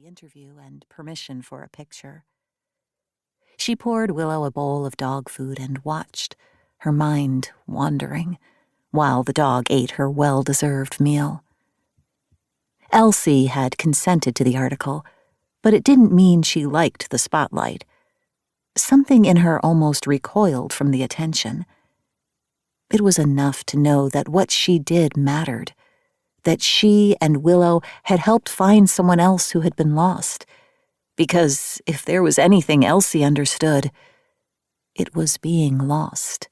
the interview and permission for a picture. She poured Willow a bowl of dog food and watched, her mind wandering, while the dog ate her well-deserved meal. Elsie had consented to the article, but it didn't mean she liked the spotlight. Something in her almost recoiled from the attention. It was enough to know that what she did mattered, that she and Willow had helped find someone else who had been lost, because if there was anything Elsie understood, it was being lost.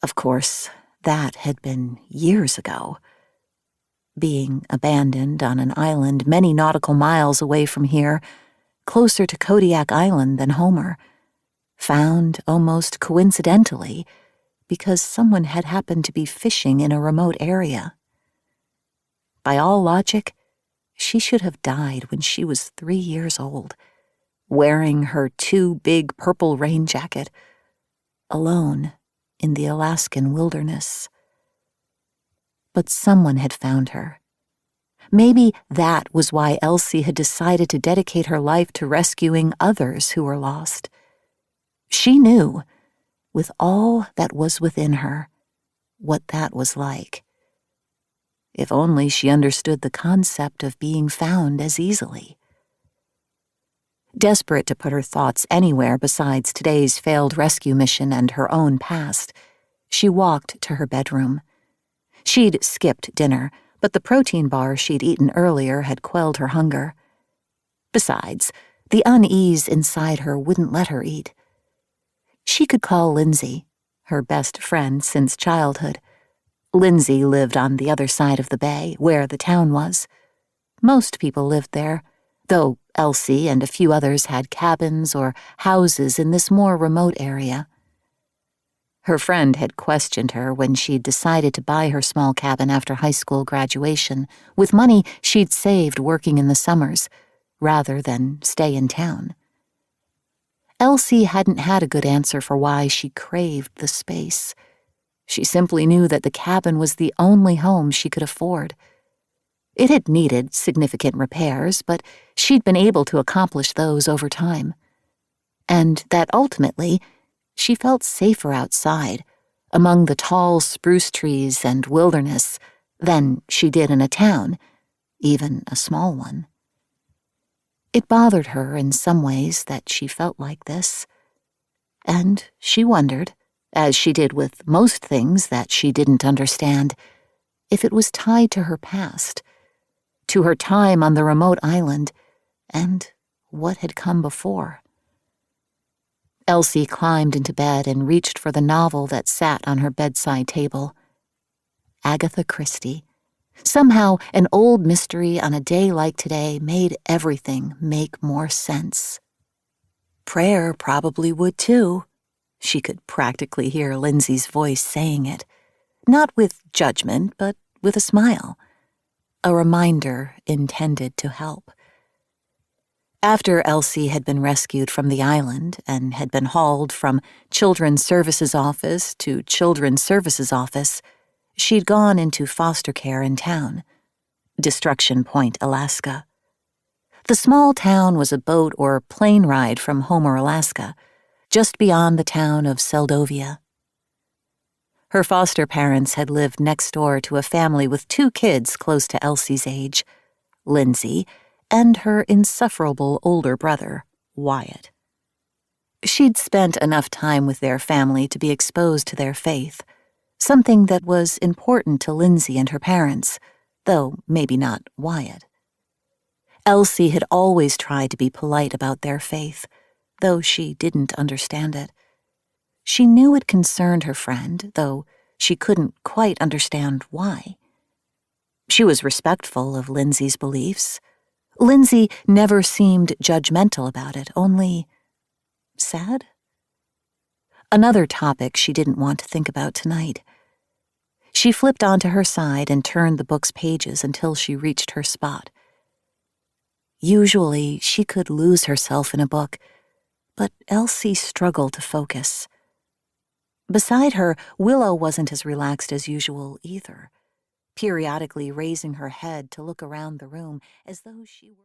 Of course, that had been years ago. Being abandoned on an island many nautical miles away from here, closer to Kodiak Island than Homer, found almost coincidentally because someone had happened to be fishing in a remote area. By all logic, she should have died when she was 3 years old, wearing her too big purple rain jacket, alone in the Alaskan wilderness. But someone had found her. Maybe that was why Elsie had decided to dedicate her life to rescuing others who were lost. She knew, with all that was within her, what that was like. If only she understood the concept of being found as easily. Desperate to put her thoughts anywhere besides today's failed rescue mission and her own past, she walked to her bedroom. She'd skipped dinner, but the protein bar she'd eaten earlier had quelled her hunger. Besides, the unease inside her wouldn't let her eat. She could call Lindsay, her best friend since childhood. Lindsay lived on the other side of the bay, where the town was. Most people lived there, though Elsie and a few others had cabins or houses in this more remote area. Her friend had questioned her when she'd decided to buy her small cabin after high school graduation with money she'd saved working in the summers, rather than stay in town. Elsie hadn't had a good answer for why she craved the space. She simply knew that the cabin was the only home she could afford. It had needed significant repairs, but she'd been able to accomplish those over time. And that ultimately, she felt safer outside, among the tall spruce trees and wilderness, than she did in a town, even a small one. It bothered her in some ways that she felt like this, and she wondered, as she did with most things that she didn't understand, if it was tied to her past, to her time on the remote island, and what had come before. Elsie climbed into bed and reached for the novel that sat on her bedside table. Agatha Christie. Somehow, an old mystery on a day like today made everything make more sense. Prayer probably would too. She could practically hear Lindsay's voice saying it, not with judgment, but with a smile. A reminder intended to help. After Elsie had been rescued from the island and had been hauled from Children's Services Office to Children's Services Office, she'd gone into foster care in town, Destruction Point, Alaska. The small town was a boat or plane ride from Homer, Alaska, just beyond the town of Seldovia. Her foster parents had lived next door to a family with 2 kids close to Elsie's age, Lindsay, and her insufferable older brother, Wyatt. She'd spent enough time with their family to be exposed to their faith, something that was important to Lindsay and her parents, though maybe not Wyatt. Elsie had always tried to be polite about their faith, though she didn't understand it. She knew it concerned her friend, though she couldn't quite understand why. She was respectful of Lindsay's beliefs. Lindsay never seemed judgmental about it, only sad? Another topic she didn't want to think about tonight. She flipped onto her side and turned the book's pages until she reached her spot. Usually, she could lose herself in a book, but Elsie struggled to focus. Beside her, Willow wasn't as relaxed as usual either, periodically raising her head to look around the room as though she were